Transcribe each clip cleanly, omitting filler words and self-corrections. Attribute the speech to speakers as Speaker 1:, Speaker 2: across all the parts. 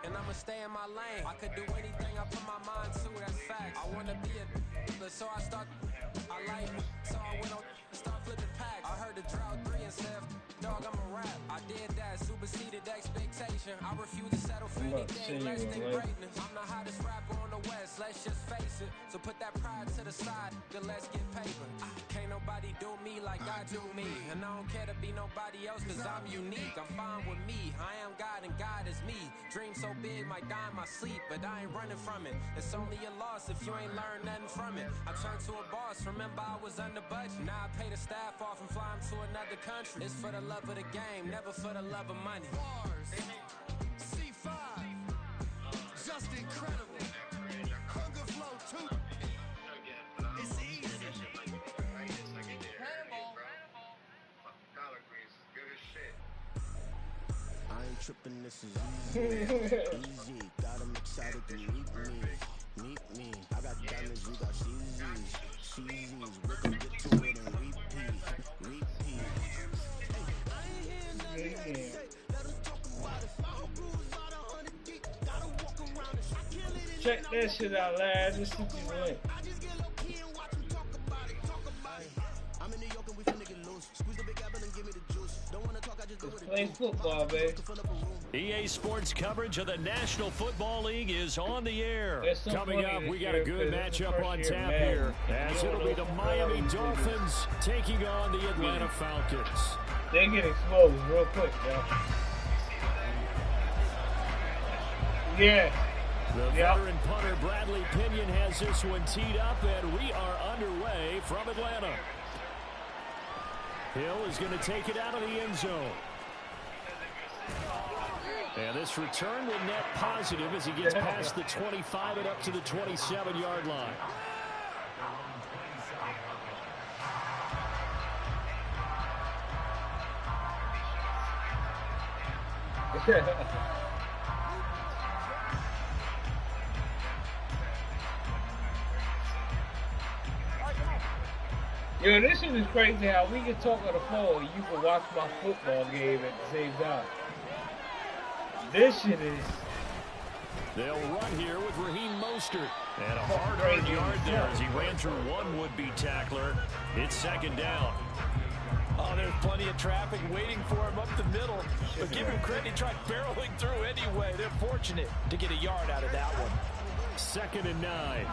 Speaker 1: and I'ma stay in my lane. I could do anything I put my mind to, that's fact. I wanna be a so I start, I like it, so I went on, start flipping packs. I heard the drought 3 and said, dog, I'm a rap. I did that, superseded expectation. I refuse to settle for anything less than greatness. I'm the hottest rapper on the West, let's just face it. So put that pride to the side, then let's get paper. Can't nobody do me like I do me. And I don't care to be nobody else, cause I'm unique. I'm fine with me, I am God and God is me. Dream so big, might die in my sleep, but I ain't running from it. It's only a loss if you ain't learned nothing from it. I turned to a boss, remember I was under budget. Now I pay the staff off and fly them to another country. It's for the love of the game, never for the love of money. Bars, C5, just incredible. Hunger flow too. It's easy.
Speaker 2: I ain't tripping, this is easy. Easy, got them excited to meet me. Meet me, I got diamonds, you got cheesies. Cheesies, we gon' get to it and repeat. Repeat. Hey, I ain't hear nothing to say. Let us talk about it. I'll cruise about 100 deep. Gotta walk around it. I kill it.
Speaker 3: Check that shit out, lads. This shit is lit.
Speaker 2: I just get low key and watch them talk about it. Talk about it. I'm in New York and we finna get loose. Squeeze the big apple and give me the juice. Don't wanna talk, I just go with it.
Speaker 3: Play football, baby.
Speaker 4: EA Sports coverage of the National Football League is on the air. Coming up, we got a good matchup on tap here, as it'll be the Miami Dolphins taking on the Atlanta Falcons.
Speaker 3: They get exposed real quick, bro. Yeah.
Speaker 4: The veteran punter Bradley Pinion has this one teed up, and we are underway from Atlanta. Hill is going to take it out of the end zone. And this return will net positive as he gets past the 25 and up to the 27-yard line.
Speaker 3: Yo, this shit is crazy how we can talk on the phone and you can watch my football game at the same time. This shit is...
Speaker 4: They'll run here with Raheem Mostert. And a hard yard there as he ran through one would-be tackler. It's second down.
Speaker 5: Oh, there's plenty of traffic waiting for him up the middle. But give him credit, he tried barreling through anyway. They're fortunate to get a yard out of that one.
Speaker 4: 2nd and 9.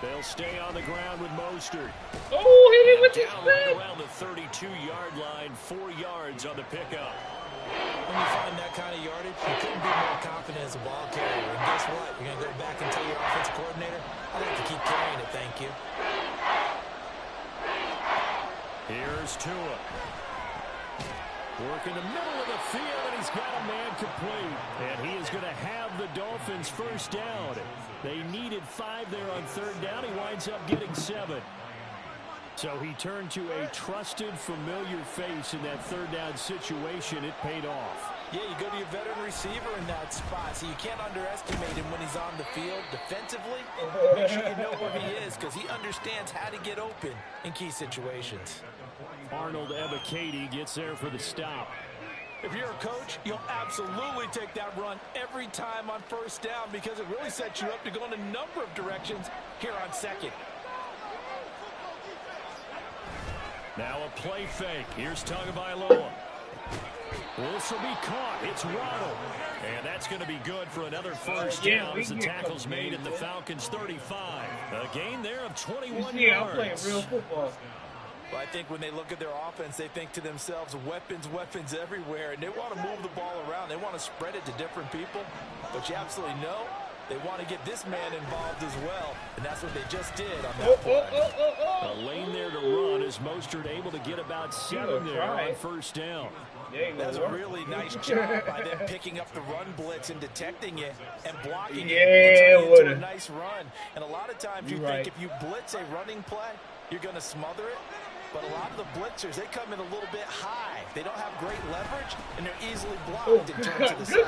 Speaker 4: They'll stay on the ground with Mostert.
Speaker 3: Oh, hit it with the
Speaker 4: down right around the 32-yard line, 4 yards on the pickup.
Speaker 5: When you find that kind of yardage, you couldn't be more confident as a ball carrier. And guess what? You're going to go back and tell your offensive coordinator, I'd like to keep carrying it, thank you.
Speaker 4: Here's Tua. Work in the middle of the field, and he's got a man complete. And he is going to have the Dolphins first down. They needed 5 there on 3rd down. He winds up getting 7. So he turned to a trusted, familiar face in that 3rd down situation. It paid off.
Speaker 5: Yeah, you go to your veteran receiver in that spot, so you can't underestimate him when he's on the field defensively. Make sure you know where he is, because he understands how to get open in key situations.
Speaker 4: Arnold Ebiketie gets there for the stop.
Speaker 5: If you're a coach, you'll absolutely take that run every time on 1st down, because it really sets you up to go in a number of directions here on 2nd.
Speaker 4: Now a play fake. Here's Tagovailoa. This will be caught. It's Ronald. And that's going to be good for another first down as the tackle's made at the Falcons' 35. A gain there of 21 yards.
Speaker 3: I'm playing real football.
Speaker 5: Well, I think when they look at their offense, they think to themselves, weapons, weapons everywhere, and they want to move the ball around. They want to spread it to different people. But you absolutely know they want to get this man involved as well, and that's what they just did on that play.
Speaker 4: A lane there to run as Mostert able to get about 7 there on 1st down.
Speaker 5: That's a really nice job by them picking up the run blitz and detecting it and blocking it into a nice run. And a lot of times you think if you blitz a running play, you're going to smother it. But a lot of the blitzers, they come in a little bit high. They don't have great leverage, and they're easily blocked in terms of the side.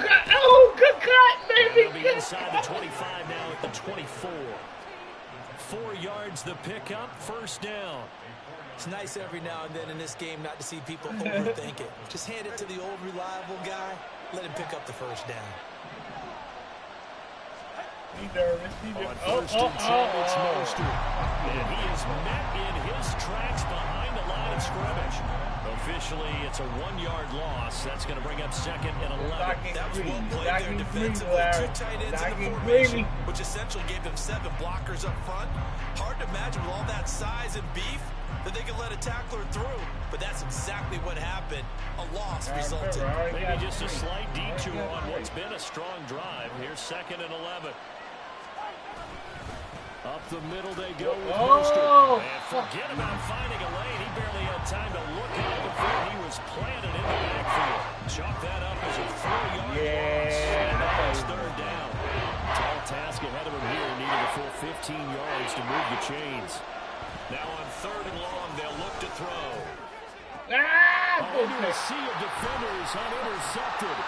Speaker 3: Good cut, baby.
Speaker 4: They'll be inside the 25 now at the 24. 4 yards the pickup, 1st down.
Speaker 5: It's nice every now and then in this game not to see people overthink it. Just hand it to the old reliable guy. Let him pick up the first down.
Speaker 3: He's nervous.
Speaker 4: It's Mostert. And he is met in his tracks behind the line of scrimmage. Officially, it's a 1-yard loss. That's going to bring up 2nd and 11.
Speaker 5: That was well played there defensively. 2 tight ends in the formation, which essentially gave them 7 blockers up front. Hard to imagine with all that size and beef that they could let a tackler through. But that's exactly what happened. A loss resulted.
Speaker 4: Maybe just a slight detour on what's been a strong drive. Here's 2nd and 11. Up the middle they go with Mostert. And forget about finding a lane. He barely had time to look out before he was planted in the backfield. Chalk that up as a 4-yard loss. And now it's 3rd down. Tall task ahead of him here, needing a full 15 yards to move the chains. Now on 3rd and long, they'll look to throw. Under a sea of defenders, unintercepted.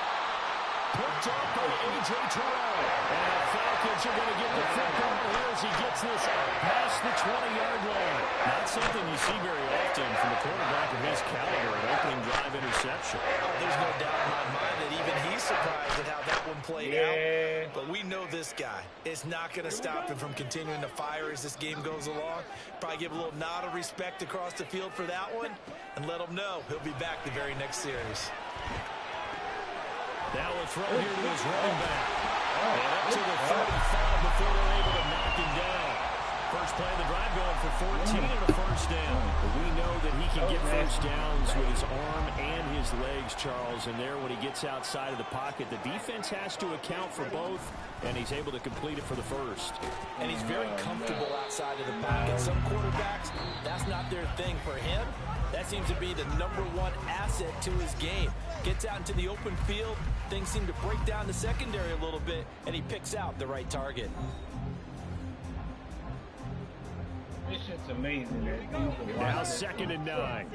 Speaker 4: Picked up by A.J. Terrell. And the Falcons are going to get the football here as he gets this past the 20-yard line. Not something you see very often from a quarterback of his caliber, an opening drive interception.
Speaker 5: Oh, there's no doubt in my mind that even he's surprised at how that one played out. But we know this guy is not going to stop him from continuing to fire as this game goes along. Probably give a little nod of respect across the field for that one and let him know he'll be back the very next series.
Speaker 4: Now a throw here to his running back. And up to the 35 before they're able to knock him down. First play of the drive going for 14 and a first down. But we know that he can get first downs with his arm and his legs, Charles. And there when he gets outside of the pocket, the defense has to account for both. And he's able to complete it for the first.
Speaker 5: And he's very comfortable outside of the pocket. Some quarterbacks, that's not their thing. For him, that seems to be the #1 asset to his game. Gets out into the open field. Things seem to break down the secondary a little bit, and he picks out the right target.
Speaker 3: This shit's amazing.
Speaker 4: Now 2nd and 9.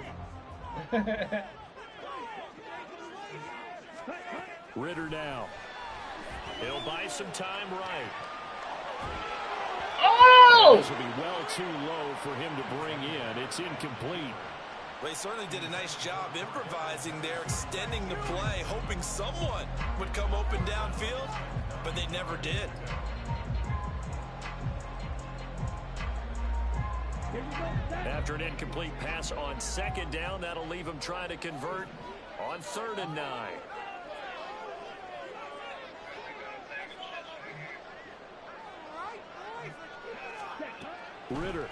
Speaker 4: Ritter now. He'll buy some time right.
Speaker 3: Oh!
Speaker 4: This will be well too low for him to bring in. It's incomplete.
Speaker 5: Well, he certainly did a nice job improvising there, extending the play, hoping someone would come open downfield, but they never did.
Speaker 4: After an incomplete pass on 2nd down, that'll leave him trying to convert on 3rd and 9. Ritter.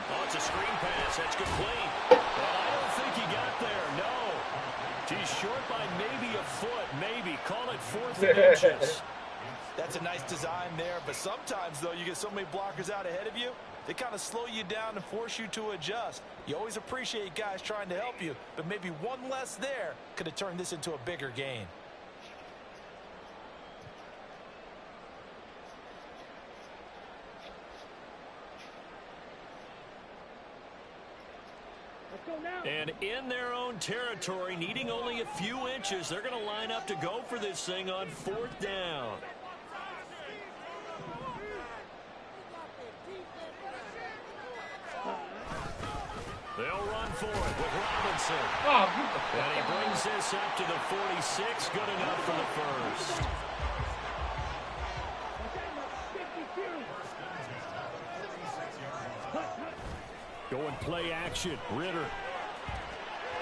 Speaker 4: Oh, it's a screen pass. That's complete. And I don't think he got there. No. He's short by maybe a foot. Maybe. Call it 4th and inches.
Speaker 5: That's a nice design there. But sometimes, though, you get so many blockers out ahead of you, they kind of slow you down and force you to adjust. You always appreciate guys trying to help you, but maybe one less there could have turned this into a bigger gain.
Speaker 4: And in their own territory, needing only a few inches, they're going to line up to go for this thing on 4th down. They'll run for it with Robinson. And he brings this up to the 46, good enough for the first. Going play action. Ritter.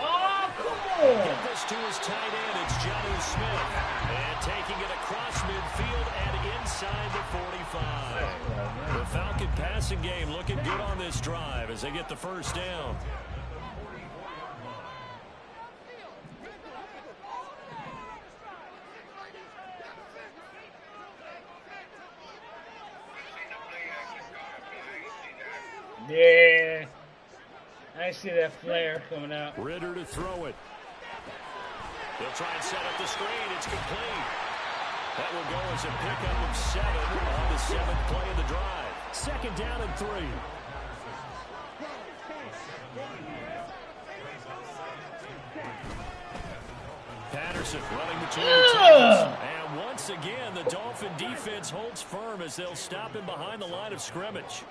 Speaker 3: Oh, come on.
Speaker 4: Get this to his tight end. It's Jonnu Smith. And taking it across midfield and inside the 45. The Falcon passing game looking good on this drive as they get the first down.
Speaker 3: Yeah. I see that flare coming out.
Speaker 4: Ritter to throw it. They'll try and set up the screen. It's complete. That will go as a pickup of 7 on the 7th play of the drive. 2nd down and 3. Patterson running between the tackles. And once again, the Dolphin defense holds firm as they'll stop him behind the line of scrimmage.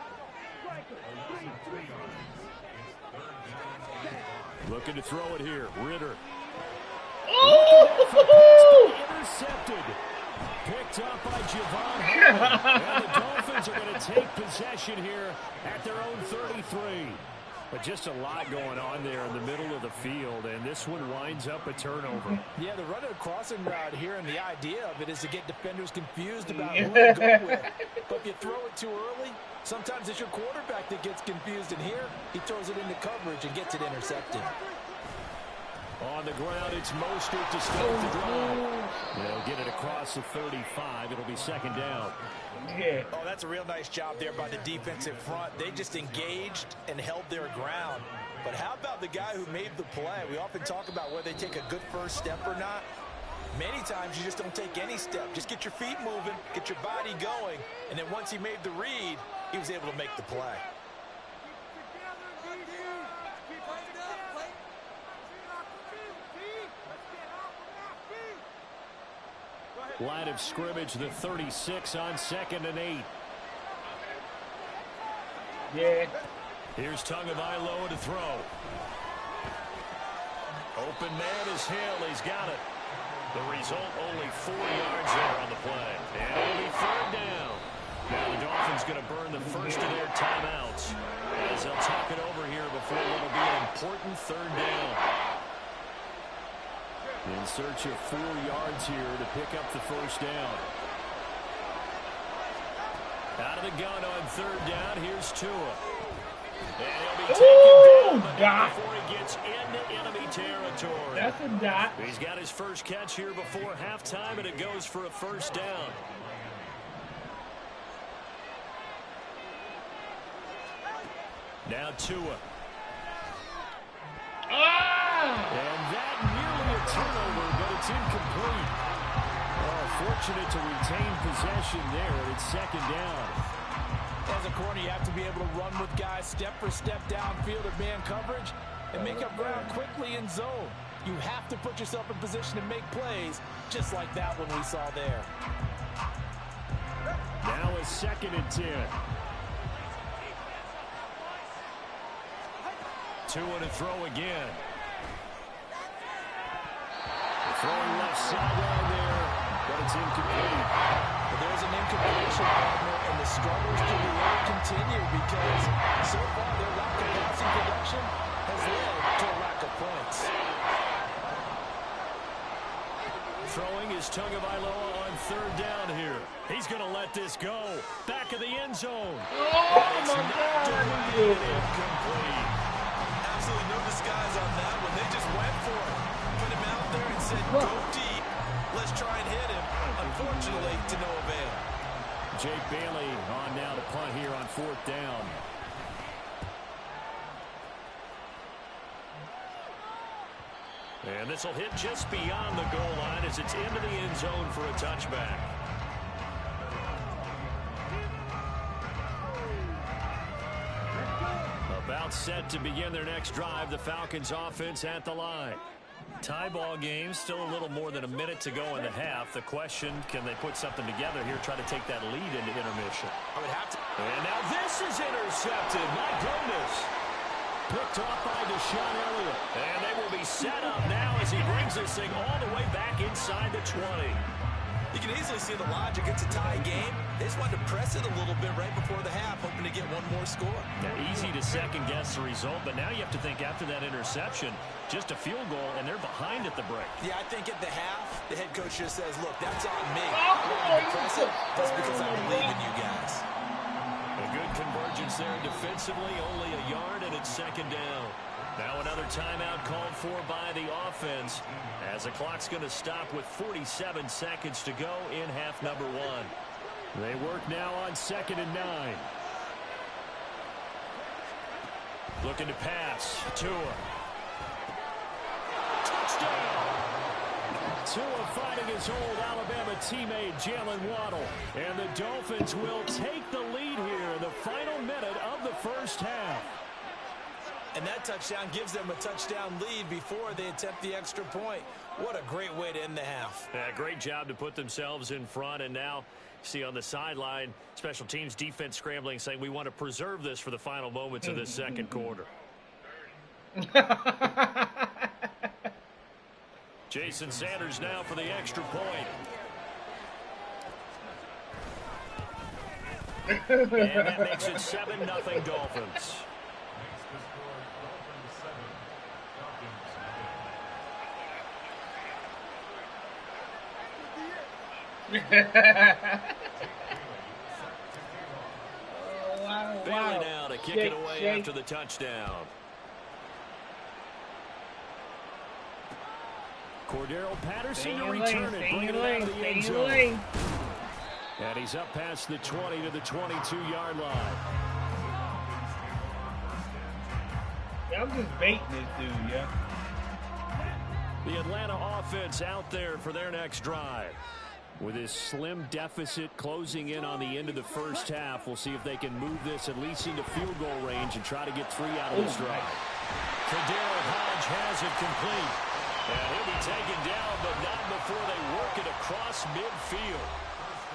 Speaker 4: Looking to throw it here. Ritter.
Speaker 3: Oh!
Speaker 4: Intercepted. Picked up by Javon Holland. And the Dolphins are going to take possession here at their own 33. But just a lot going on there in the middle of the field, and this one winds up a turnover.
Speaker 5: Yeah, the running a crossing route here, and the idea of it is to get defenders confused about who to go with. But if you throw it too early, sometimes it's your quarterback that gets confused, and here he throws it into coverage and gets it intercepted.
Speaker 4: On the ground, it's Mostert to start the drive. They'll get it across the 35. It'll be second down.
Speaker 3: Yeah.
Speaker 5: Oh, that's a real nice job there by the defensive front. They just engaged and held their ground. But how about the guy who made the play? We often talk about whether they take a good first step or not. Many times you just don't take any step. Just get your feet moving, get your body going, and then once he made the read, he was able to make the play.
Speaker 4: Line of scrimmage, the 36 on 2nd and 8.
Speaker 3: Yeah.
Speaker 4: Here's Tagovailoa to throw. Open man is Hill. He's got it. The result, only 4 yards there on the play. And it'll be third down. Now the Dolphins going to burn the first of their timeouts as they'll talk it over here before what will be an important third down. In search of 4 yards here to pick up the first down. Out of the gun on third down, here's Tua. And he'll be taken down before he gets into enemy territory.
Speaker 3: That's a dot.
Speaker 4: He's got his first catch here before halftime, and it goes for a first down. Now Tua. And that nearly a turnover, but it's incomplete. Oh, fortunate to retain possession there, and it's second down.
Speaker 5: As a corner, you have to be able to run with guys step for step downfield of man coverage and make up ground quickly in zone. You have to put yourself in position to make plays, just like that one we saw there.
Speaker 4: Now a 2nd and 10. Tua to throw again. Throwing left sideline there, but it's incomplete.
Speaker 5: But there's an incompletion partner, and the struggles to the air continue because so far their lack of passing production has led to a lack of points.
Speaker 4: Throwing is Tagovailoa on third down here. He's going to let this go. Back of the end zone.
Speaker 3: Oh, my God.
Speaker 4: Incomplete.
Speaker 5: Absolutely no disguise on that one. They just went for it. Put him out there and said, go deep. Let's try and hit him. Unfortunately, to no avail.
Speaker 4: Jake Bailey on now to punt here on fourth down. And this will hit just beyond the goal line as it's into the end zone for a touchback. About set to begin their next drive. The Falcons offense at the line. Tie ball game, still a little more than a minute to go in the half. The question, can they put something together here, try to take that lead into intermission?
Speaker 5: I would have to.
Speaker 4: And now this is intercepted. My goodness. Picked off by Deshaun Elliott. And they will be set up now as he brings this thing all the way back inside the 20.
Speaker 5: You can easily see the logic. It's a tie game. They just wanted to press it a little bit right before the half, hoping to get one more score.
Speaker 4: Now, easy to second-guess the result, but now you have to think after that interception, just a field goal, and they're behind at the break.
Speaker 5: Yeah, I think at the half, the head coach just says, look, that's on me. I want you to press it. That's because I believe in you guys.
Speaker 4: A good convergence there defensively, only a yard, and it's second down. Now another timeout called for by the offense as the clock's going to stop with 47 seconds to go in half number one. They work now on 2nd and 9. Looking to pass. Tua. Touchdown! Tua fighting his old Alabama teammate Jalen Waddle. And the Dolphins will take the lead here in the final minute of the first half.
Speaker 5: And And that touchdown gives them a touchdown lead before they attempt the extra point. What a great way to end the half.
Speaker 4: Yeah, great job to put themselves in front. And now, see on the sideline, special teams defense scrambling, saying we want to preserve this for the final moments of this second quarter. Jason Sanders now for the extra point. And that makes it 7-0 Dolphins. Bailey now to kick it away after the touchdown. Cordero Patterson to return it, bring it out of the end zone. And he's up past the 20 to the 22-yard line.
Speaker 3: Yeah, I'm just baiting this dude, yeah.
Speaker 4: The Atlanta offense out there for their next drive. With this slim deficit closing in on the end of the first half, we'll see if they can move this at least into field goal range and try to get 3 out of this drive. Cordero Hodge has it complete. And he'll be taken down, but not before they work it across midfield.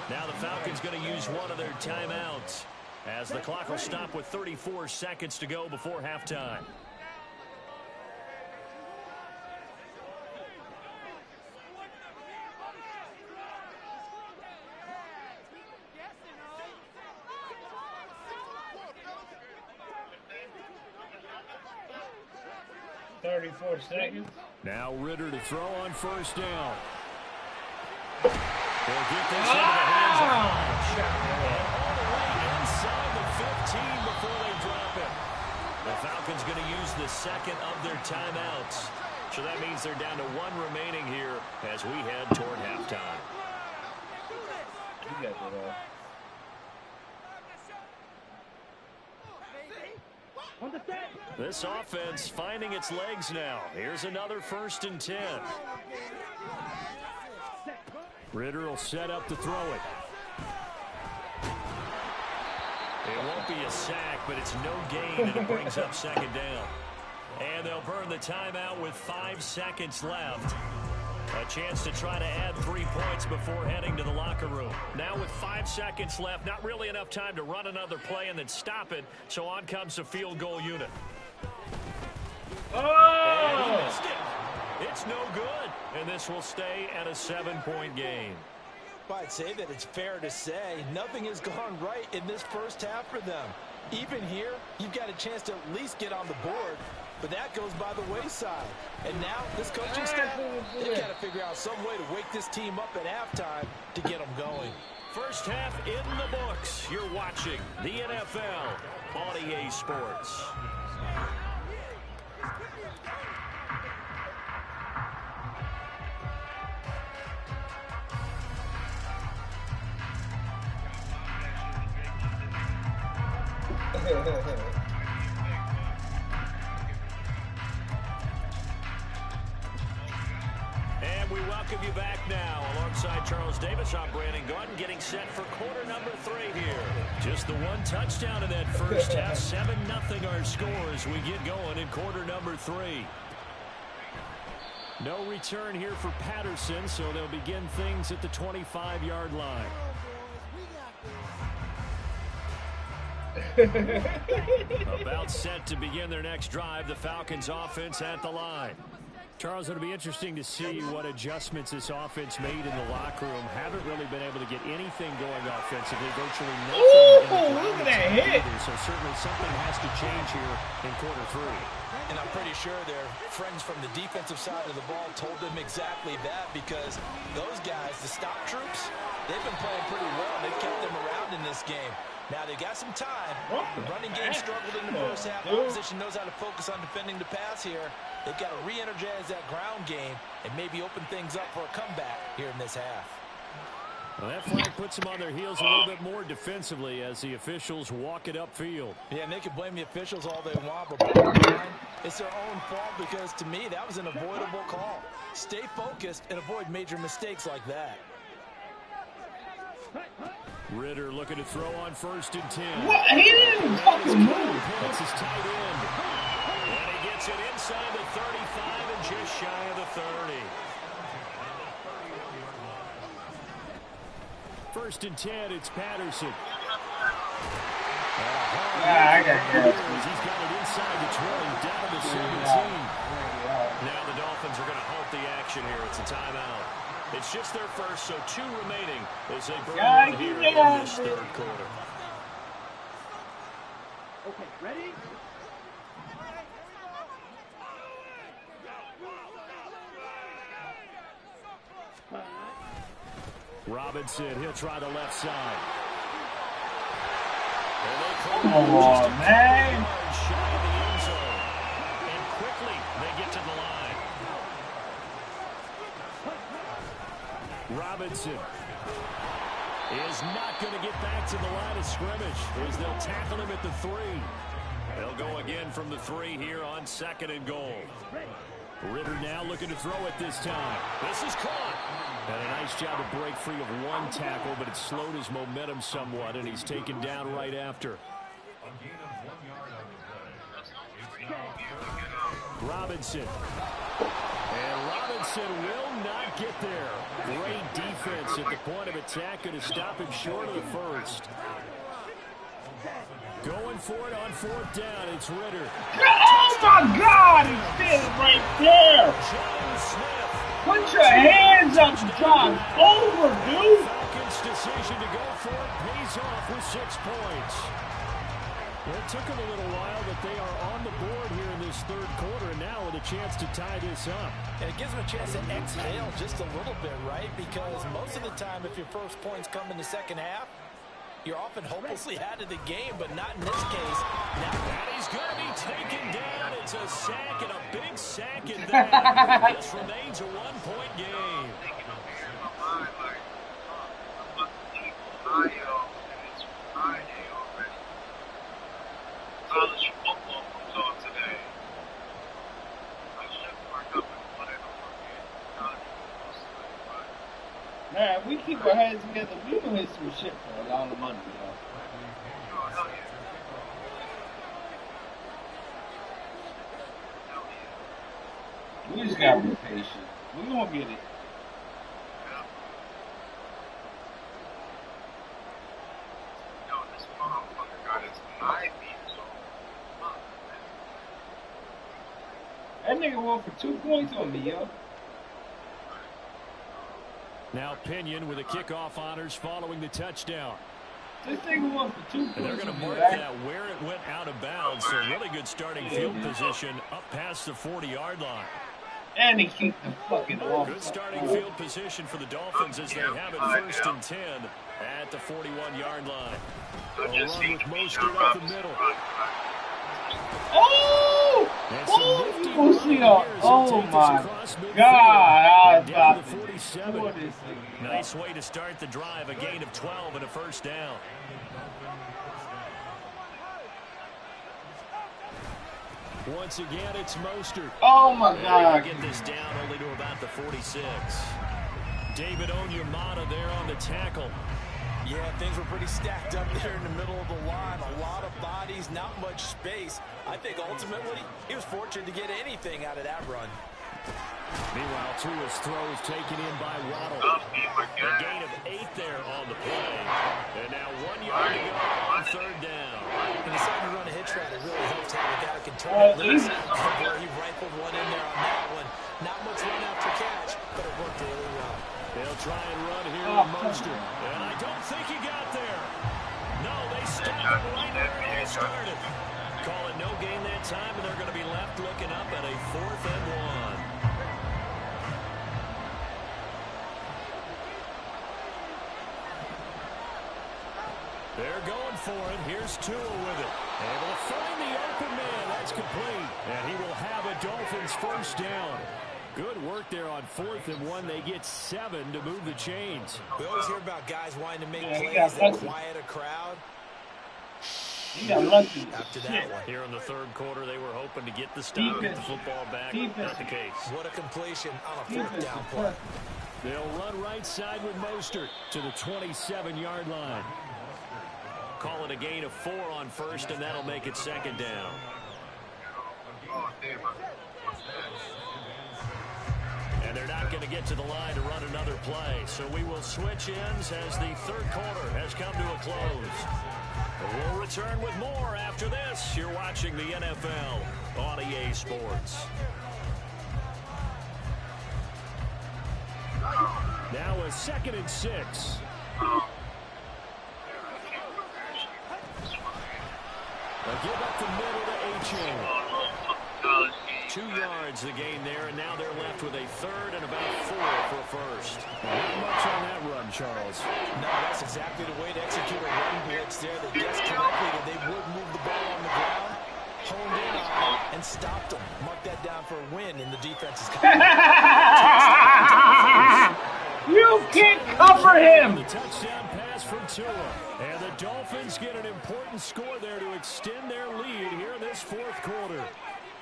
Speaker 4: Now the Falcons going to use one of their timeouts as the clock will stop with 34 seconds to go before halftime.
Speaker 3: Seconds.
Speaker 4: Now Ritter to throw on first down. They'll get this into the hands of Hodge. All the way inside the 15 before they drop it. The Falcons going to use the second of their timeouts. So that means they're down to 1 remaining here as we head toward halftime.
Speaker 3: You got that all.
Speaker 4: This offense finding its legs now. Here's another 1st and 10. Ritter will set up to throw it. It won't be a sack, but it's no gain, and it brings up 2nd down. And they'll burn the timeout with 5 seconds left. A chance to try to add 3 points before heading to the locker room. Now with 5 seconds left, not really enough time to run another play and then stop it. So on comes the field goal unit.
Speaker 3: Oh!
Speaker 4: And he missed it. It's no good. And this will stay at a 7-point game.
Speaker 5: I'd say that it's fair to say nothing has gone right in this first half for them. Even here, you've got a chance to at least get on the board. But that goes by the wayside. And now this coaching staff, they've got to figure out some way to wake this team up at halftime to get them going.
Speaker 4: First half in the books. You're watching the NFL on EA Sports. And we welcome you back now. Alongside Charles Davis, I'm Brandon Gordon, getting set for quarter number 3 here. Just the 1 touchdown in that first half. 7-0 our score as we get going in quarter number 3. No return here for Patterson, so they'll begin things at the 25-yard line. About set to begin their next drive. The Falcons offense at the line. Charles, it'll be interesting to see what adjustments this offense made in the locker room. Haven't really been able to get anything going offensively. Virtually nothing.
Speaker 3: Ooh, look at that hit.
Speaker 4: So certainly something has to change here in quarter 3.
Speaker 5: And I'm pretty sure their friends from the defensive side of the ball told them exactly that, because those guys, the stop troops, they've been playing pretty well. They've kept them around in this game. Now they got some time. The running game struggled in the first half. Opposition knows how to focus on defending the pass here. They've got to re-energize that ground game and maybe open things up for a comeback here in this half.
Speaker 4: Well, that flag puts them on their heels a little bit more defensively as the officials walk it upfield.
Speaker 5: Yeah, and they can blame the officials all they want, but bottom line, it's their own fault, because to me that was an avoidable call. Stay focused and avoid major mistakes like that.
Speaker 4: Ritter looking to throw on 1st and 10.
Speaker 3: What? He didn't fucking move.
Speaker 4: That's his tight end. And it inside the 35 and just shy of the 30. First and 10, it's Patterson.
Speaker 3: I got it.
Speaker 4: He's got it inside the 20, down to the 17. Now the Dolphins are going to halt the action here. It's a timeout. It's just their first, so 2 remaining as they burn one here in this third quarter.
Speaker 6: Okay, ready?
Speaker 4: Robinson, he'll try the left side.
Speaker 3: Come on, man.
Speaker 4: Shy of the end zone. And quickly, they get to the line. Robinson is not going to get back to the line of scrimmage as they'll tackle him at the 3. They'll go again from the 3 here on 2nd and goal. Ritter now looking to throw it this time. This is caught. And a nice job to break free of 1 tackle, but it slowed his momentum somewhat, and he's taken down right after. Robinson. And Robinson will not get there. Great defense at the point of attack, going to stop him short of the first. Going for it on 4th down, it's Ritter.
Speaker 3: Oh my God, he's standing right there. Put your hands up, John. Over, dude.
Speaker 4: Falcons' decision to go for it pays off with 6 points. Well, it took them a little while, but they are on the board here in this third quarter, and now with a chance to tie this up.
Speaker 5: And it gives them a chance to exhale just a little bit, right? Because most of the time, if your first points come in the second half, you're often hopelessly out of the game, but not in this case. Now,
Speaker 4: and he's going to be taken down. It's a sack, and a big sack in there. This remains a 1-point game.
Speaker 7: College football comes on today. I should mark up and put it on
Speaker 3: Man, we keep our heads together. We can hit some shit for a lot of money, yo.
Speaker 7: Oh, hell yeah.
Speaker 3: We just gotta be patient. We gonna get it.
Speaker 7: Yo, this motherfucker got his eye beat.
Speaker 3: That nigga won for 2 points on me, yo.
Speaker 4: Now Pinion with the kickoff honors following the touchdown.
Speaker 3: This nigga won for 2 points.
Speaker 4: And they're going to mark that where it went out of bounds. So really good starting field position up past the 40-yard line.
Speaker 3: And he kicked the fucking off.
Speaker 4: Good starting field position for the Dolphins as they have it 1st and 10 at the 41-yard line. A run with Mostert up the middle.
Speaker 3: Oh! Oh, you gonna see a, oh my God, I was about to
Speaker 4: 47. Nice way to start the drive, a gain of 12 and a first down. Once again, it's Mostert.
Speaker 3: Oh my God.
Speaker 4: Get this down only to about the 46. David Onyemata there on the tackle.
Speaker 5: Yeah, things were pretty stacked up there in the middle of the line. A lot of bodies, not much space. I think ultimately he was fortunate to get anything out of that run.
Speaker 4: Meanwhile, Tua's throws taken in by Waddle. A gain of 8 there on the play. And now 1 yard to go on 3rd down.
Speaker 5: And decided to run a hitch route. It really helps having a guy who can turn it loose. He rifled one in there on that one. Not much run after catch, but it worked really well.
Speaker 4: They'll try and run here with Mostert. And I don't think he got there. No, they stopped him right where he started. Call it no gain that time, and they're going to be left looking up at a 4th and 1. They're going for it. Here's Tua with it. Able to find the open man. That's complete. And he will have a Dolphins first down. Good work there on 4th and 1. They get 7 to move the chains.
Speaker 5: We always hear about guys wanting to make plays that quiet a crowd.
Speaker 3: He got lucky.
Speaker 5: After that one.
Speaker 4: Here in the third quarter, they were hoping to get the stop, get the football back. Not the case.
Speaker 5: What a completion on a 4th down play.
Speaker 4: They'll run right side with Mostert to the 27-yard line. Call it a gain of 4 on 1st, and that'll make it 2nd down. And they're not going to get to the line to run another play. So we will switch ends as the third quarter has come to a close. We'll return with more after this. You're watching the NFL on EA Sports. Now a 2nd and 6. A give up the middle to H2H. 2 yards the gain there, and now they're left with a 3rd and about 4 for first. Not much on that run, Charles.
Speaker 5: No, that's exactly the way to execute a run blitz there. They guessed correctly that they would move the ball on the ground, honed in on it, and stopped them. Mark that down for a win in the defense's
Speaker 3: You can't cover him!
Speaker 4: The touchdown pass from Tua. And the Dolphins get an important score there to extend their lead here in this 4th quarter.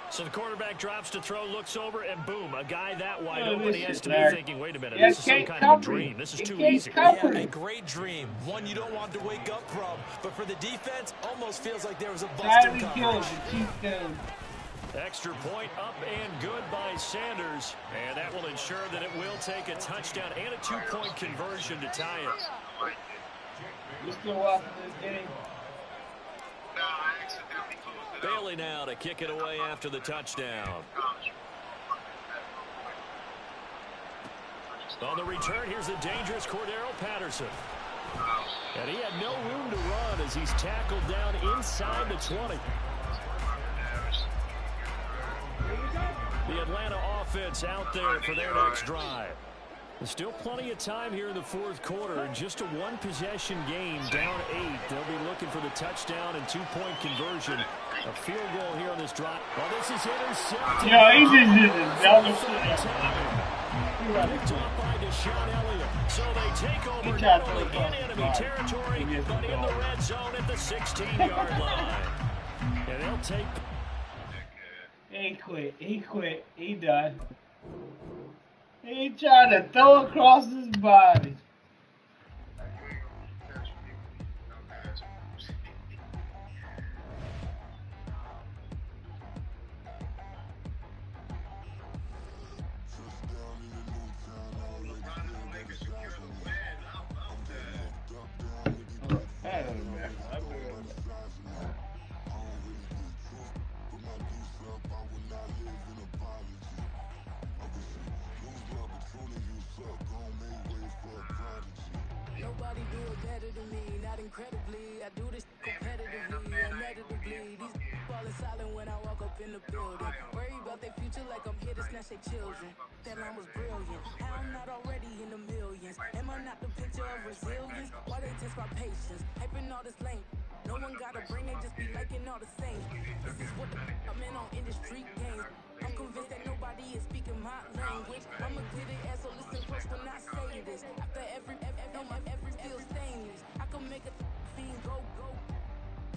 Speaker 4: So the quarterback drops to throw, looks over, and boom, a guy that wide open. He has to be thinking, wait a minute, this is some kind of a dream. This is too easy.
Speaker 5: Yeah, a great dream. One you don't want to wake up from. But for the defense, almost feels like there was a bust in coverage.
Speaker 4: Extra point up and good by Sanders. And that will ensure that it will take a touchdown and a 2-point conversion to tie it.
Speaker 3: You still watching this game?
Speaker 4: Bailey now to kick it away after the touchdown. On the return, here's the dangerous Cordero Patterson. And he had no room to run as he's tackled down inside the 20. The Atlanta offense out there for their next drive. There's still plenty of time here in the 4th quarter, and just a 1-possession game, down 8. They'll be looking for the touchdown and 2-point conversion. A field goal here on this drive. Well, this is intercepted.
Speaker 3: Yeah, he just did it.
Speaker 4: Picked off by Deshaun Elliott. So they take over not only in enemy territory, but in the red zone at the 16-yard line. And they'll take...
Speaker 3: He quit. He done. He tried to throw across his body.
Speaker 1: Nobody do it better than me, not incredibly. I do this competitively, inevitably. These falling silent when I walk up in the building. Worry about their future like I'm here to snatch their children. That line was brilliant. How I'm not already in the millions. Am I not the picture of resilience? Why they test my patience? Hyping all this lame. No one gotta bring, they just be liking all the same. This is what the I'm in on industry games. I'm convinced that nobody is speaking my language. I'm a good ass, so listen close when I say this. After every feel stainless. I can make a fiend go.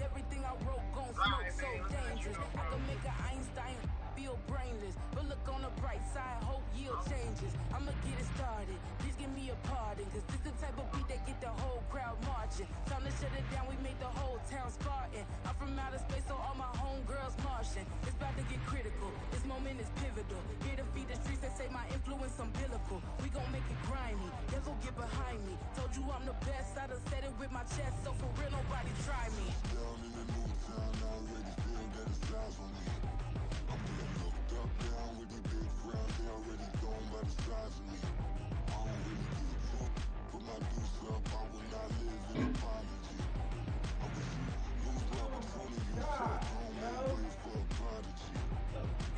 Speaker 1: Everything I wrote gon' smoke so dangerous. I can make an Einstein feel brainless. But look on the bright side, hope yield changes. I'ma get it started. Please give me a pardon. Cause this the type of beat that get the whole crowd marching. Time to shut it down, we made the whole town Spartan. I'm from outer space, so all my homegirls Martian. It's about to get critical. This moment is pivotal. Here to feed the streets that say my influence umbilical. We gon' make it grimy. Never get behind me. Told you I'm the best. I done said it with my chest. So for real, nobody try me. Down in the new town, already feel that it's eyes on me. I'm being looked up down with the big crown. They already gone by the size of me. I don't really give a fuck. Put my deuce up. I will not live in apology. I wish you lose the opportunity. You fuck home and wait for a prodigy.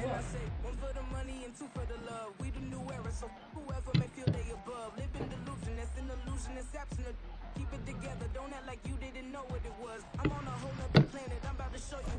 Speaker 1: And I say, one for the money and two for the love. We the new era, so whoever may feel they above. Live in delusion, that's an illusion, it's absent. Keep it together, don't act like you didn't know what it was. I'm on a whole nother planet, I'm about to show you.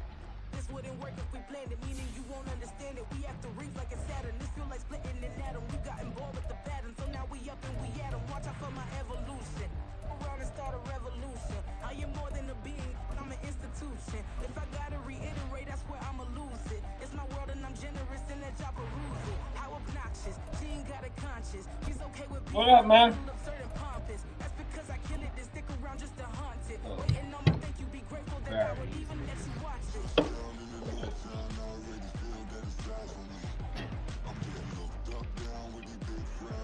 Speaker 1: This wouldn't work if we planned it, meaning you won't understand it. We have to rings like a Saturn, this feel like splitting an atom. We got involved with the pattern, so now we up and we at 'em. Watch out for my evolution. Around and start a revolution. I am more than a being, I'm an institution. If I gotta reiterate, that's where I'ma lose it. It's my world and I'm generous and let y'all peruse it. How obnoxious, she ain't got a conscience. He's okay with being
Speaker 3: what up, man?
Speaker 1: absurd and pompous. That's because I kill it, then stick around just to haunt it. Waiting on my thank you, be grateful that I would even let you watch it.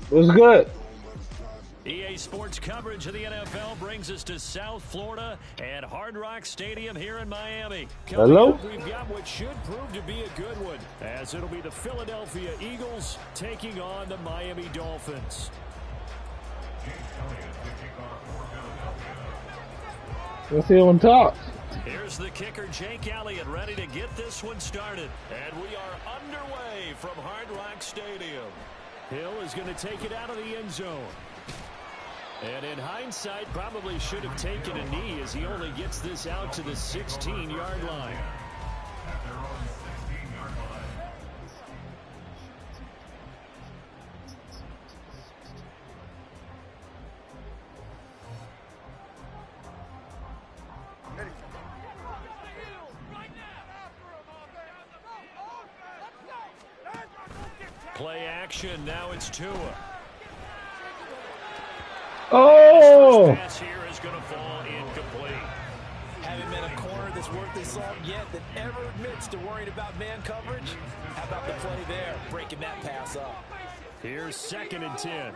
Speaker 3: What's good?
Speaker 4: EA Sports coverage of the NFL brings us to South Florida and Hard Rock Stadium here in Miami.
Speaker 3: Hello?
Speaker 4: Up, we've got what should prove to be a good one, as it'll be the Philadelphia Eagles taking on the Miami Dolphins.
Speaker 3: Let's see on top.
Speaker 4: Here's the kicker, Jake Elliott, ready to get this one started. And we are underway from Hard Rock Stadium. Hill is going to take it out of the end zone. And in hindsight, probably should have taken a knee as he only gets this out to the 16-yard line. Play action, now it's Tua.
Speaker 3: Oh!
Speaker 4: This pass here is going to fall incomplete.
Speaker 5: Haven't met a corner that's worth his salt yet that ever admits to worrying about man coverage. How about the play there, breaking that pass up?
Speaker 4: Here's 2nd and 10.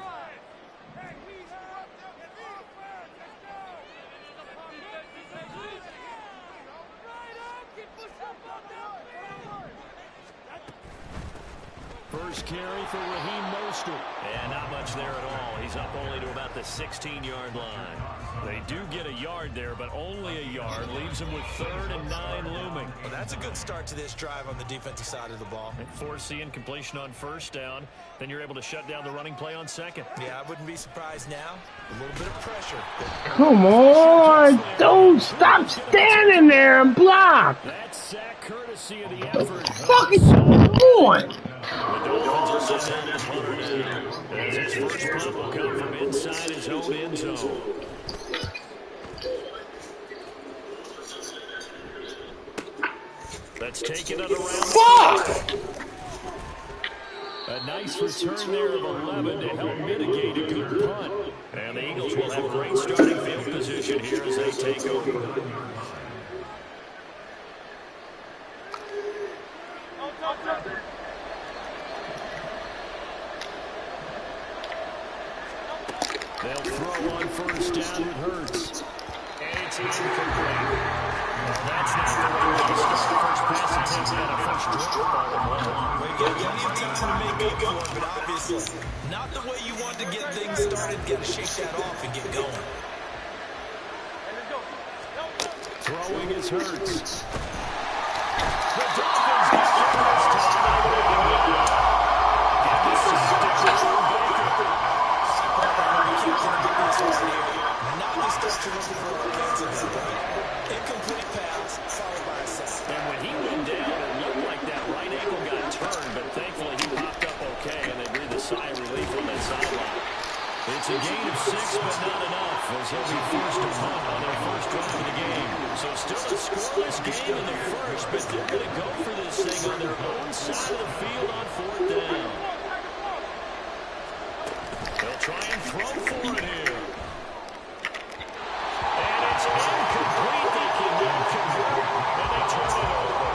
Speaker 4: First carry for Raheem Mostert. And not much there at all. He's up only to about the 16-yard line. They do get a yard there, but only a yard. Leaves them with 3rd and 9 looming.
Speaker 5: Well, that's a good start to this drive on the defensive side of the ball.
Speaker 4: And force the incompletion on 1st down. Then you're able to shut down the running play on 2nd.
Speaker 5: Yeah, I wouldn't be surprised now. A little bit of pressure.
Speaker 3: Come on! Don't stop standing there and block!
Speaker 4: That's sack courtesy of the effort.
Speaker 3: Fuck is going?
Speaker 4: The Dolphins are set down as punter now. As his first punt will come from inside his own end zone. Let's take it at around.
Speaker 3: Fuck!
Speaker 4: A nice return there of 11 to help mitigate a good punt. And the Eagles will have great starting field position here as they take over. They'll throw on 1st down with Hurts. And it's incomplete. That's not the way to start the first pass and take down a first drop ball and one.
Speaker 5: Well, you got plenty of time to make up for it, but obviously not the way you want to get things started. Got to shake that off and get going.
Speaker 4: Throwing is Hurts. The Dolphins get there this time. And this is Baker.
Speaker 5: Not the start to looking for offensively, right? Incomplete pass, followed by a sack.
Speaker 4: And when he went down, it looked like that right ankle got turned, but thankfully he popped up okay, and they breathed a sigh of relief on that sideline. It's a gain of 6, but not enough, as he'll be forced to punt on their first drive of the game. So still a scoreless game in the first, but they're going to go for this thing on their own side of the field on 4th down. They'll try and throw for it here. And it's incomplete. They cannot convert, and they turn it over.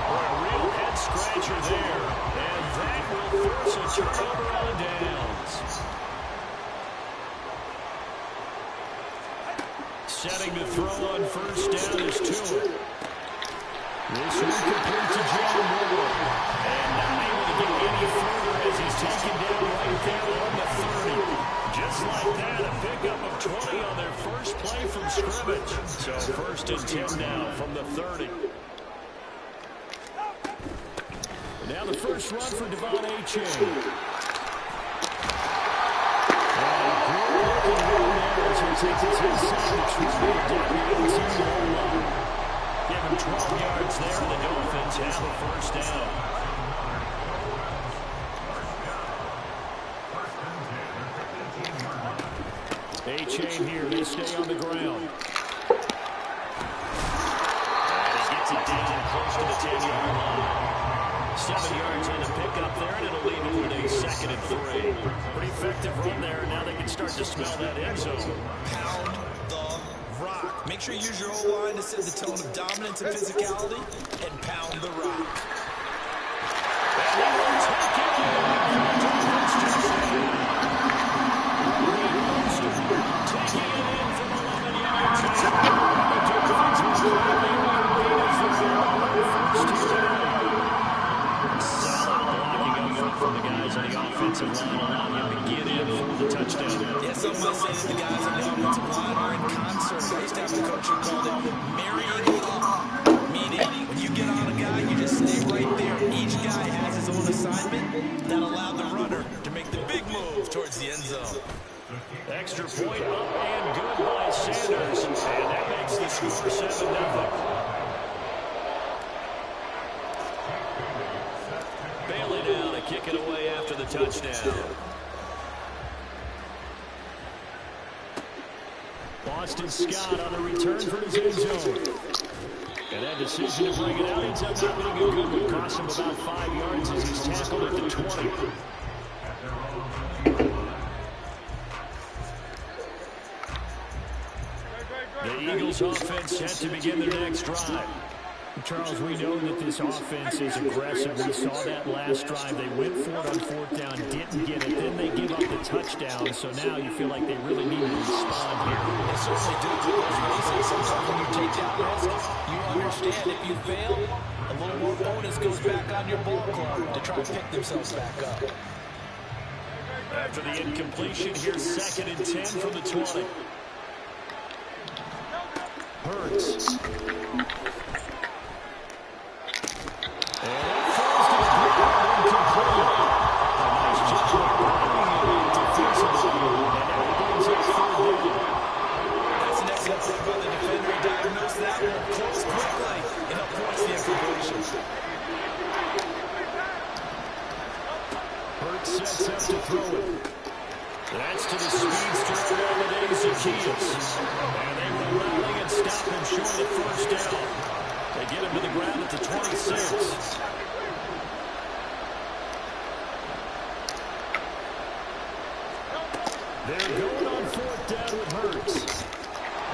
Speaker 4: What a real head-scratcher there. And that will force a turnover on downs. Setting to throw on 1st down is Tua. This one complete to Joe Moore. And not able to get any further as he's taken down right there on the 30. Just like that, a pickup of 20 on their first play from scrimmage. So 1st and 10 now from the 30. And now the first run for Devon H2H. Takes his inside to down the 18-yard line. Give him 12 yards there, and the Dolphins have a 1st down. H2H here, they stay on the ground. And he gets it down close to the 10-yard line. 7 yards on the pickup there, and it'll leave it with a 2nd and 3. Pretty effective run there, and now they can start to smell that end zone.
Speaker 5: Pound the rock. Make sure you use your O-line to set the tone of dominance and physicality, and pound the rock.
Speaker 4: And he will take it. line allowed him to get in for the touchdown.
Speaker 5: Yeah, some might say that the guys on the offensive line are in concert. I used to have a coach who called it marrying up, meaning when you get on a guy, you just stay right there. Each guy has his own assignment that allowed the runner to make the big move towards the end zone.
Speaker 4: Extra point up and good by Sanders, and that makes the score 7-0. Bailey now to kick it away after the touchdown. Boston Scott on the return for his end zone. And that decision to bring it out ends up not being a good one. Cost him about 5 yards as he's tackled at the 20. The Eagles offense set to begin their next drive. Charles, we know that this offense is aggressive. We saw that last drive. They went for it on 4th down, didn't get it. Then they give up the touchdown. So now you feel like they really need to respond here.
Speaker 5: They certainly do. Let's face it, sometimes when you take that risk, you understand if you fail, a little more bonus goes back on your ball club to try to pick themselves back up.
Speaker 4: After the incompletion, here's 2nd and 10 from the 20. Hurts.
Speaker 5: That's an excellent play by the defender. He diagnosed that one close quickly and avoids the incompletion.
Speaker 4: Hurts sets up to throw it. That's to the speedster H2H. And they will rally and stop him short of the 1st down. They get him to the ground at the 26. They're going on 4th down with Hurts.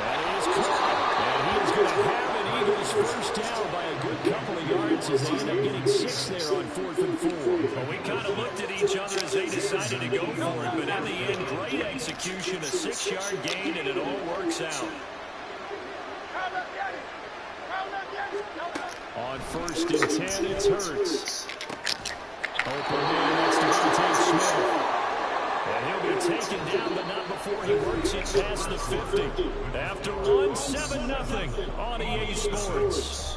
Speaker 4: That is caught. And he is going to have an Eagles 1st down by a good couple of yards as they end up getting 6 there on 4th and 4. Well, we kind of looked at each other as they decided to go for it. But in the end, great execution, a 6-yard gain, and it all works out. On 1st and 10, it's Hurts. Open man, that's Devontae Smith. And he'll be taken down, but not before he works it past the 50. After one, 7-0 on EA Sports.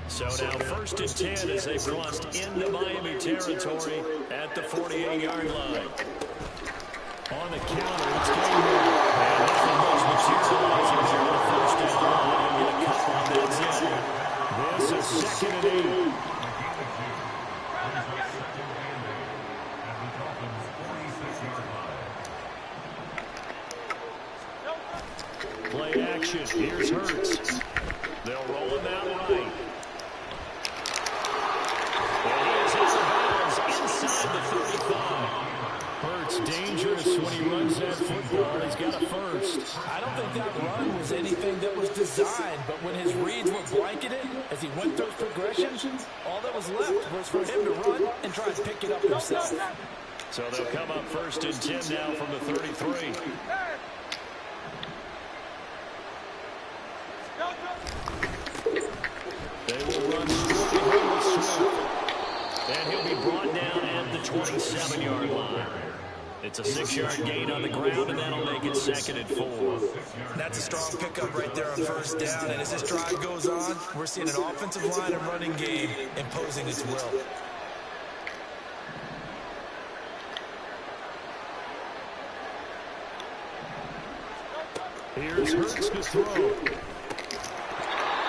Speaker 4: So now 1st and 10 as they've crossed into Miami territory at the 48-yard line. On the counter, it's game one. And nothing much materializing there on the 1st down line. He'll get a couple, and that's it. This is 2nd and 8. Play action. Here's Hurts. They'll roll him out right. And he is out of bounds inside the 35. Hurts dangerous when he runs that football. He's got a 1st.
Speaker 5: I don't think that run was anything that was designed, but when his reads were blanketed, as he went through progressions, all that was left was for him to run and try to pick it up himself.
Speaker 4: So they'll come up 1st and 10 now from the 33. They will run straight with Smith. And he'll be brought down at the 27-yard line. It's a 6-yard gain on the ground, and that'll make it 2nd and 4.
Speaker 5: That's a strong pickup right there on 1st down, and as this drive goes on, we're seeing an offensive line and running game imposing its will.
Speaker 4: Here's Hurts to throw.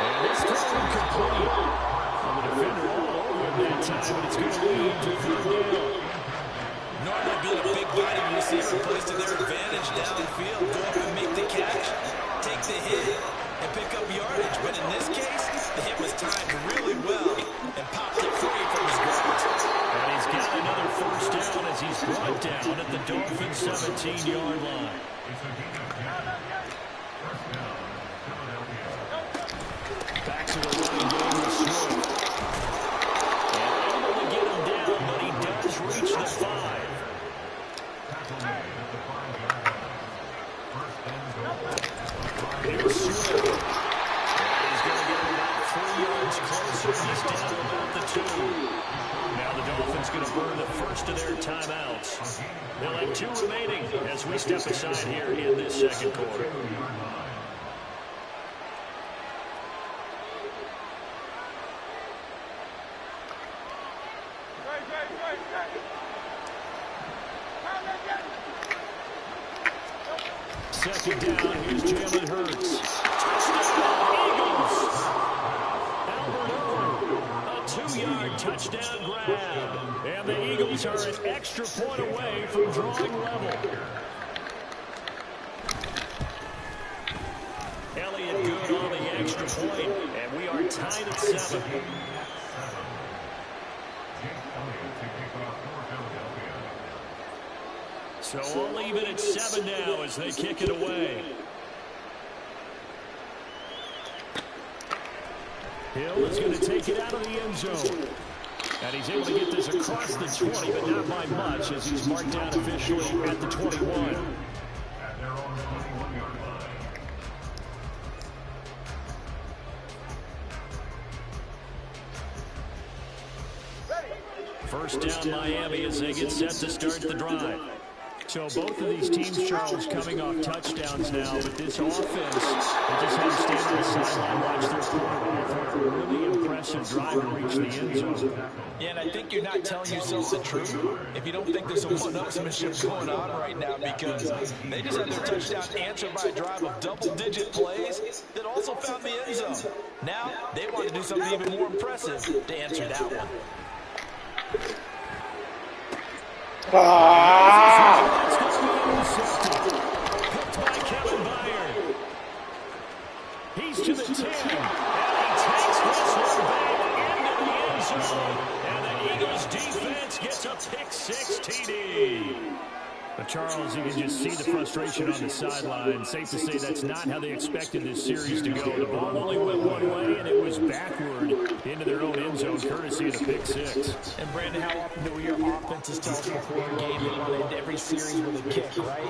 Speaker 4: And this throw incomplete. And the defender all over him that time, but it's going to lead to 3rd down.
Speaker 5: Normally being a big body receiver plays to their advantage downfield. Go up and make the catch, take the hit, and pick up yardage. But in this case, the hit was timed really well and popped it free from his grasp.
Speaker 4: And he's got another 1st down as he's brought down at the Dolphins' 17-yard line. Back to the running game with going to burn the first of their timeouts. They'll have 2 remaining as we step aside here in this second quarter. Second down, here's Jalen Hurts. Touchdown, Eagles! Albert a 2-yard touchdown grab. And the Eagles are an extra point away from drawing level. Elliott good on the extra point, and we are tied at 7. So all even at 7 now as they kick it away. Hill is going to take it out of the end zone. And he's able to get this across the 20, but not by much as he's marked down officially at the 21. First down Miami as they get set to start the drive. So both of these teams, Charles, coming off touchdowns now, but this offense, they just had to stand on the sideline, watch their quarterback for a really impressive drive to reach the end zone.
Speaker 5: Yeah, and I think you're not telling yourself the truth if you don't think there's a one-upsmanship going on right now, because they just had their touchdown answered by a drive of double-digit plays that also found the end zone. Now, they want to do something even more impressive to answer that one.
Speaker 4: He's to the 10, and he takes this one back into the end zone, and the Eagles defense gets a pick-6 TD. But Charles, you can just see the frustration on the sideline. Safe to say that's not how they expected this series to go. The ball only went one way, and it was backward into their own end zone, courtesy of the pick-6.
Speaker 5: And Brandon, how often do we hear offenses tell us before a game they want to end every series with a kick, right?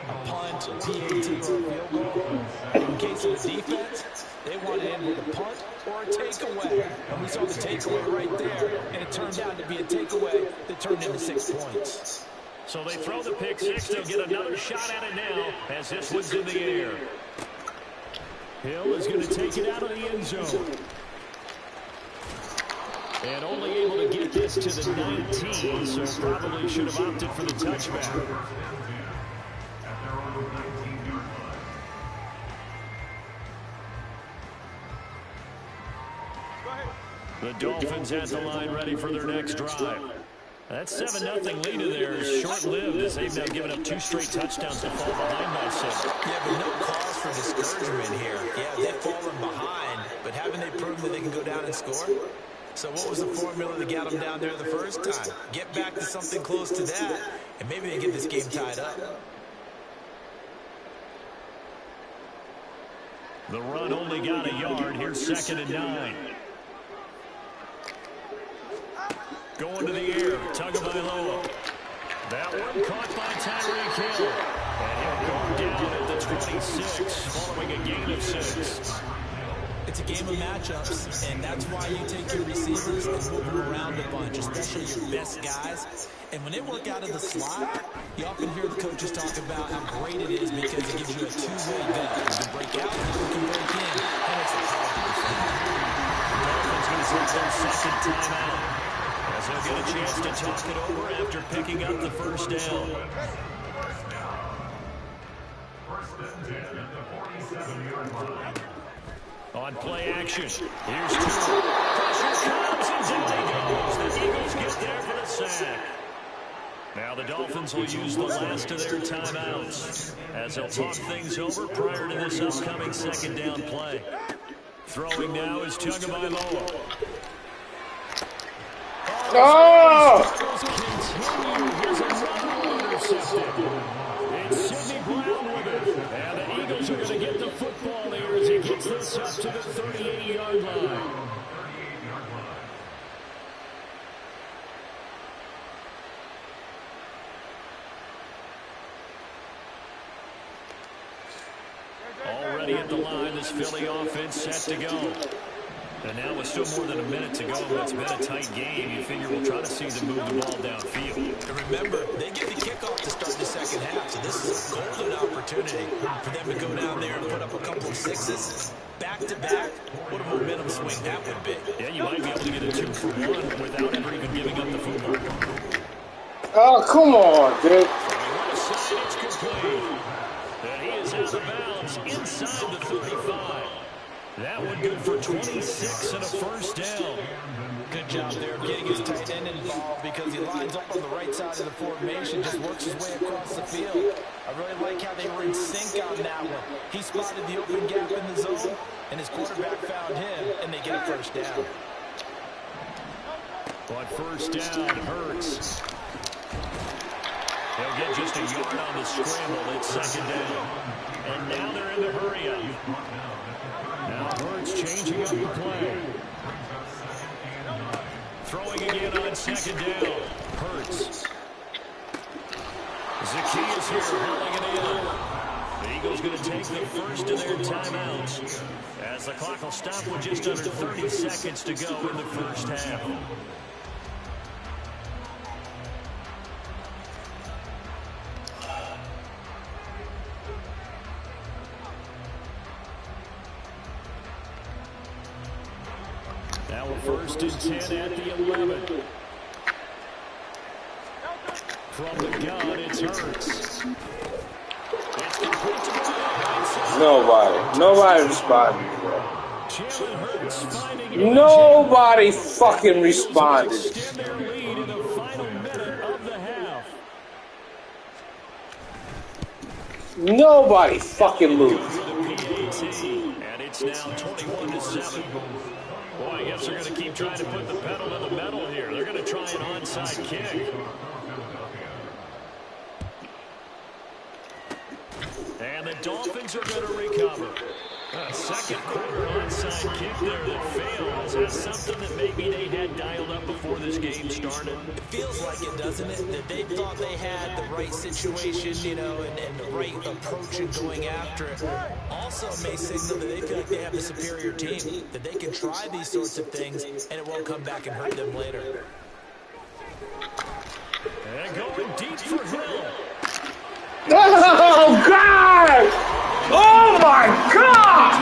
Speaker 5: A punt, a PAT, or a field goal. In case of the defense, they want to end with a punt or a takeaway. And we saw the takeaway right there, and it turned out to be a takeaway that turned into 6 points.
Speaker 4: So they throw the pick-6. They'll get another shot at it now as this one's in the air. Hill is going to take it out of the end zone. And only able to get this to the 19, so probably should have opted for the touchback. The Dolphins at the line ready for their next drive. That 7-0 lead of theirs is short-lived as they've now given up 2 straight touchdowns to fall behind by 7.
Speaker 5: Yeah, but no cause for discouragement here. Yeah, they've fallen behind, but haven't they proven that they can go down and score? So what was the formula that got them down there the first time? Get back to something close to that, and maybe they get this game tied up.
Speaker 4: The run only got a yard. Here's 2nd and 9. Going to the air, Tagovailoa. That one caught by Tyreek Hill. And he'll go down at the 26, following a gain of 6.
Speaker 5: It's a game of matchups, and that's why you take your receivers and move them around a bunch, especially your best guys. And when they work out of the slot, you often hear the coaches talk about how great it is because it gives you a two-way go. You can break out, you can break in, and it's a powerful defense.
Speaker 4: Dolphins going to take their second timeout as they'll get a chance to talk it over after picking up the first down. On play action, here's 2. Pressure comes, and down he goes. The Eagles get there for the sack. Now the Dolphins will use the last of their timeouts as they'll talk things over prior to this upcoming second down play. Throwing now is Tagovailoa. It's Sidney Brown with it. And the Eagles are going to get the football here as he gets this up to the 38-yard line. Already at the line, this Philly offense set to go. And now with still more than a minute to go in what's been a tight game, you figure we'll try to see them move the ball downfield.
Speaker 5: And remember, they get the kickoff to start the second half, so this is a golden opportunity for them to go down there and put up a couple of sixes back-to-back. What a momentum swing that would be.
Speaker 4: Yeah, you might be able to get a 2-for-1 without ever even giving up the football.
Speaker 3: Oh, come on, dude.
Speaker 4: It's complete. And he is out of bounds inside the 35. That one good for 26 and a first down.
Speaker 5: Good job there of getting his tight end involved because he lines up on the right side of the formation, just works his way across the field. I really like how they were in sync on that one. He spotted the open gap in the zone, and his quarterback found him, and they get a first down.
Speaker 4: But first down hurts. They'll get just a yard on the scramble. It's second down. And now they're in the hurry up. Now Hurts changing up the play. Throwing again on second down. Hurts. Zacchaeus here hauling it in. The Eagles going to take the first of their timeouts as the clock will stop with just under 30 seconds to go in the first half. Now we're first and 10 at the 11. From the gun, it's Hurts. It's complete to the
Speaker 3: Nobody responded. Nobody fucking responded.
Speaker 4: Extend their lead in the final minute of the half.
Speaker 3: Nobody fucking moved.
Speaker 4: And it's now 21-7. Boy, I guess they're going to keep trying to put the pedal to the metal here. They're going to try an onside kick. And the Dolphins are going to recover. A second quarter onside kick there that failed. Is that something that maybe they had dialed up before this game started?
Speaker 5: It feels like it, doesn't it? That they thought they had the right situation, you know, and the right approach in going after it. Also may signal that they feel like they have the superior team, that they can try these sorts of things, and it won't come back and hurt them later.
Speaker 4: And going deep for Hill.
Speaker 3: Oh, God! Oh, my God!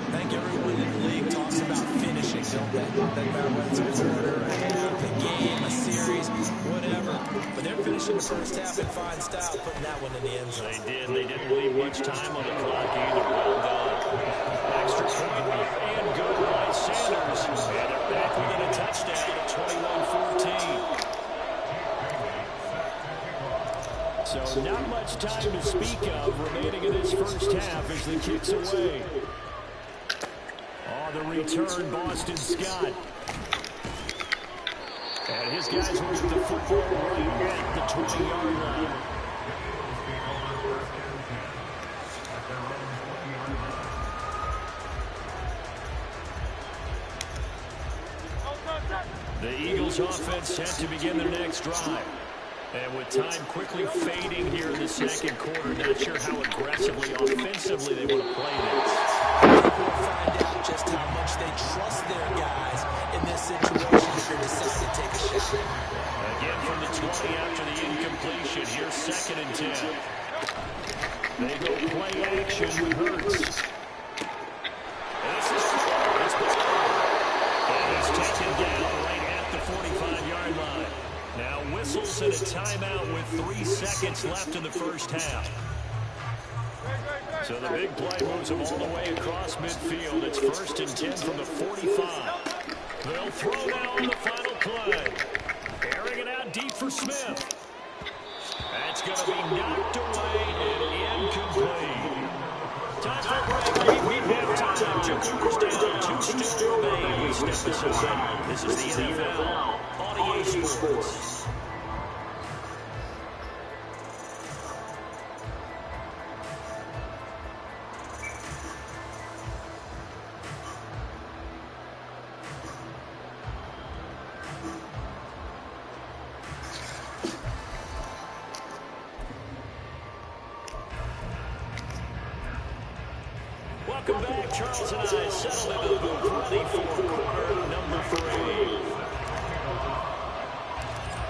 Speaker 5: I think everyone in the league talks about finishing, don't they? Doesn't matter whether it's a quarter, a half, a game, a series, whatever. But they're finishing the first half in fine style, putting that one in the end zone.
Speaker 4: They didn't leave much time on the clock either. Well done. Extra point and good by Sanders. And they're back within a touchdown at 21-14. So not much time to speak of remaining in this first half as the kick's away. On the return, Boston Scott. And his guys will get the football right at the 20-yard line. The Eagles offense set to begin their next drive. And with time quickly fading here in the second quarter, not sure how aggressively, offensively they want to play this.
Speaker 5: We'll find out just how much they trust their guys in this situation if they decide to take a shot.
Speaker 4: Again from the 20 after the incompletion. Here's second and 10. They go play action with Hurts. And he's taken down right at the 45-yard line. Now whistles and a timeout with 3 seconds left in the first half. So the big play moves him all the way across midfield. It's first and 10 from the 45. They'll throw now on the final play. Airing it out deep for Smith. That's going to be knocked away and incomplete. Time for a break. We have time. 2 quarters down. 2 still remain. We step aside. This is the NFL on EA Sports. Charles and I settled in the booth ready for quarter number 3.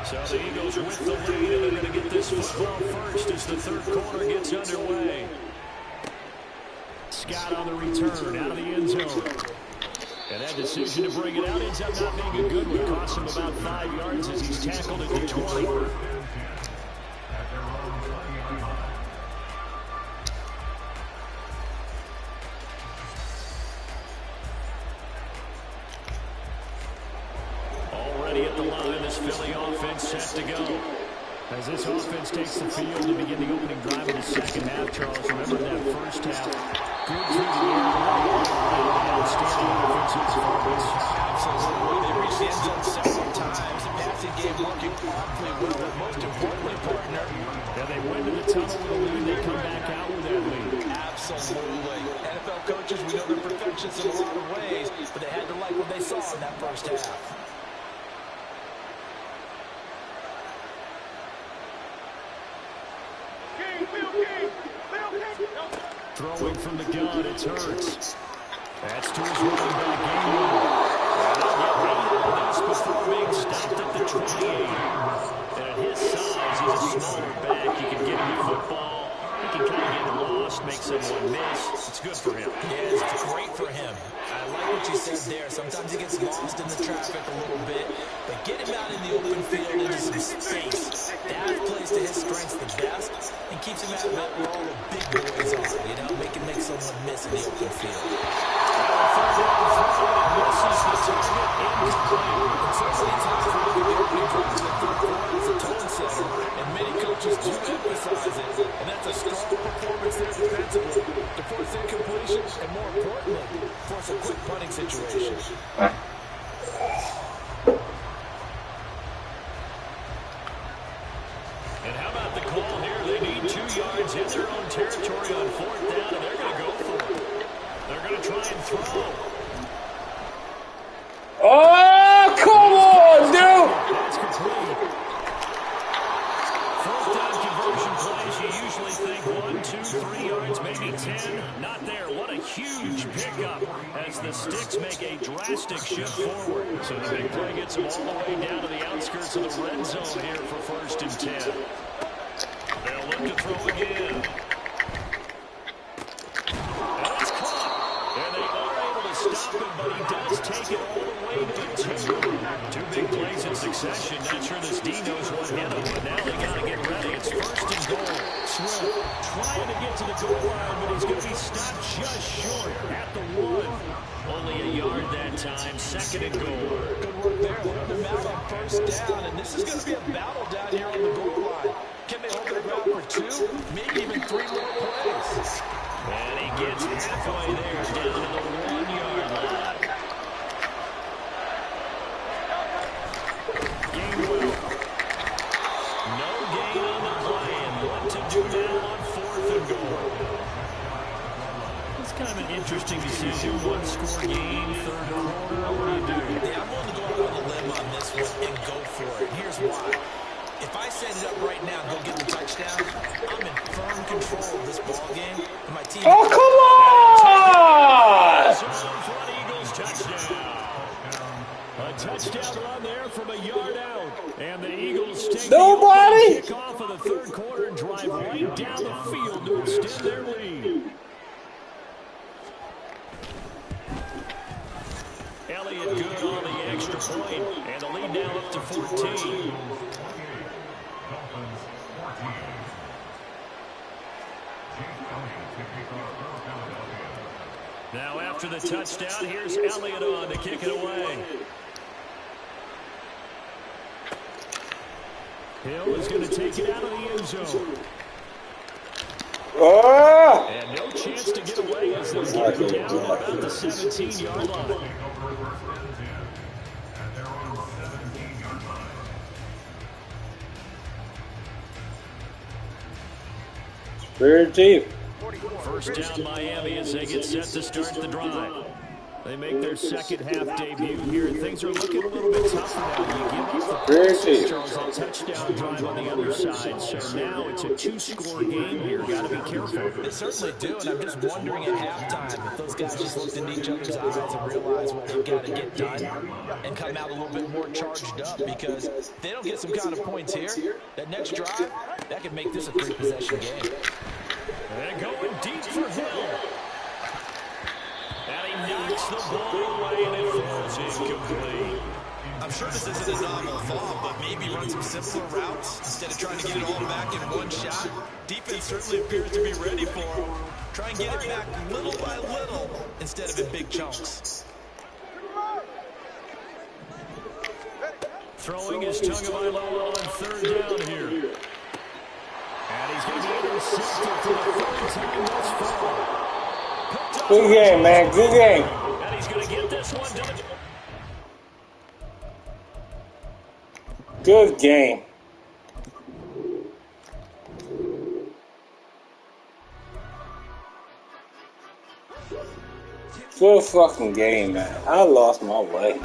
Speaker 4: So the Eagles with the lead, and they're going to get this football first as the third quarter gets underway. Scott on the return out of the end zone. And that decision to bring it out ends up not being a good one. Cost him about 5 yards as he's tackled at the 20. Already at the line, this Philly offense set to go. As this offense takes the field to begin the opening drive of the second half, Charles, remember that first half, good through the air, outstanding offensive performance.
Speaker 5: Absolutely. They reached the end zone several times. The passing game working awfully well, but most importantly, partner.
Speaker 4: Yeah, they went to the tunnel with a lead. They come back out with that lead.
Speaker 5: Absolutely. NFL coaches, we know they're perfectionists in a lot of ways, but they had to like what they saw in that first half.
Speaker 4: Throwing from the gun, it's Hurts. That's to his running back, Gainwell. And before being stopped at the 28. And at his size, he's a smaller back. He can get him the football. He can kind of get lost, make someone miss. It's good for him.
Speaker 5: Yeah, it's great for him. I like what you said there. Sometimes he gets lost in the traffic a little bit, but get him out in the open field into some space. That plays to his strengths the best and keeps him out of it where all the big boys are, you know, make someone miss in the open field.
Speaker 4: Misses the target incomplete.
Speaker 5: And certainly it's not for the opening drive in the third quarter. It's a tone setter, and many coaches do emphasize it, and that's a strong performance there defensively to force incompletion and, more importantly, force a quick punting situation.
Speaker 4: And how about the call here? They need 2 yards in their own territory on 4th down, and they're going to go for it. They're going to try and throw.
Speaker 3: Oh, come on, dude!
Speaker 4: That's complete. 4th down conversion plays, you usually think 1, 2, 3 yards, maybe 10. Not there. What a huge pickup as the Sticks make a drastic shift forward. So the big play gets them all the way down to the outskirts of the red zone here for 1st and 10. They'll look to throw again. And it's caught. And they are able to stop him, but he does take it all the way to the 2. 2 big plays in succession. Not sure this D knows what hit him, but now they got to get ready. It's 1st and goal. Swift trying to get to the goal line, but he's going to be stopped just short at the 1. Only a yard that time. 2nd and goal.
Speaker 5: Good work there. Look them out on 1st down, and this is going to be a battle down here on the goal line. Can they hold their ground for 2, maybe even 3 more plays?
Speaker 4: And he gets halfway there, down to the 1-yard line. Gainwell. No gain on the play, and what to do now on 4th and goal. It's kind of an interesting decision. 1-score game, 3rd quarter. What do you do?
Speaker 5: Yeah, I'm willing to go out on a limb on this one and go for it. Here's why. If I set it up right now and go get the touchdown, I'm in firm control of this ball game. And my team.
Speaker 3: Oh, come on!
Speaker 4: Eagles touchdown. A touchdown run there from a yard out. And the Eagles take the kick off of the 3rd quarter and drive right down the field to extend their lead. Elliott good on the extra point, and the lead now up to 14. Now after the touchdown, here's Elliott on to kick it away. Hill is going to take it out of the end zone. And no chance to get away as they get it down about the 17-yard line.
Speaker 3: Third team.
Speaker 4: 1st down Miami as they get set to start the drive. They make their second half debut here, and things are looking a little bit tougher now. You give up the passes, Charles, that touchdown drive on the other side. So now it's a 2-score game here. Got to be careful.
Speaker 5: They certainly do, and I'm just wondering at halftime if those guys just looked into each other's eyes and realized what they've got to get done and come out a little bit more charged up, because if they don't get some kind of points here, that next drive, that could make this a 3-possession game.
Speaker 4: And going deep for Hill. And he knocks the ball away, and it falls incomplete.
Speaker 5: I'm sure this isn't a novel thought, but maybe run some simpler routes instead of trying to get it all back in one shot. Defense certainly appears to be ready for him. Try and get it back little by little instead of in big chunks.
Speaker 4: Throwing his Tagovailoa on third down here. And he's going to be intercepted for the third time thus far.
Speaker 3: Good game, man. Good game.
Speaker 4: And he's going to get this one done.
Speaker 3: Good game. Good fucking game, man. I lost my way.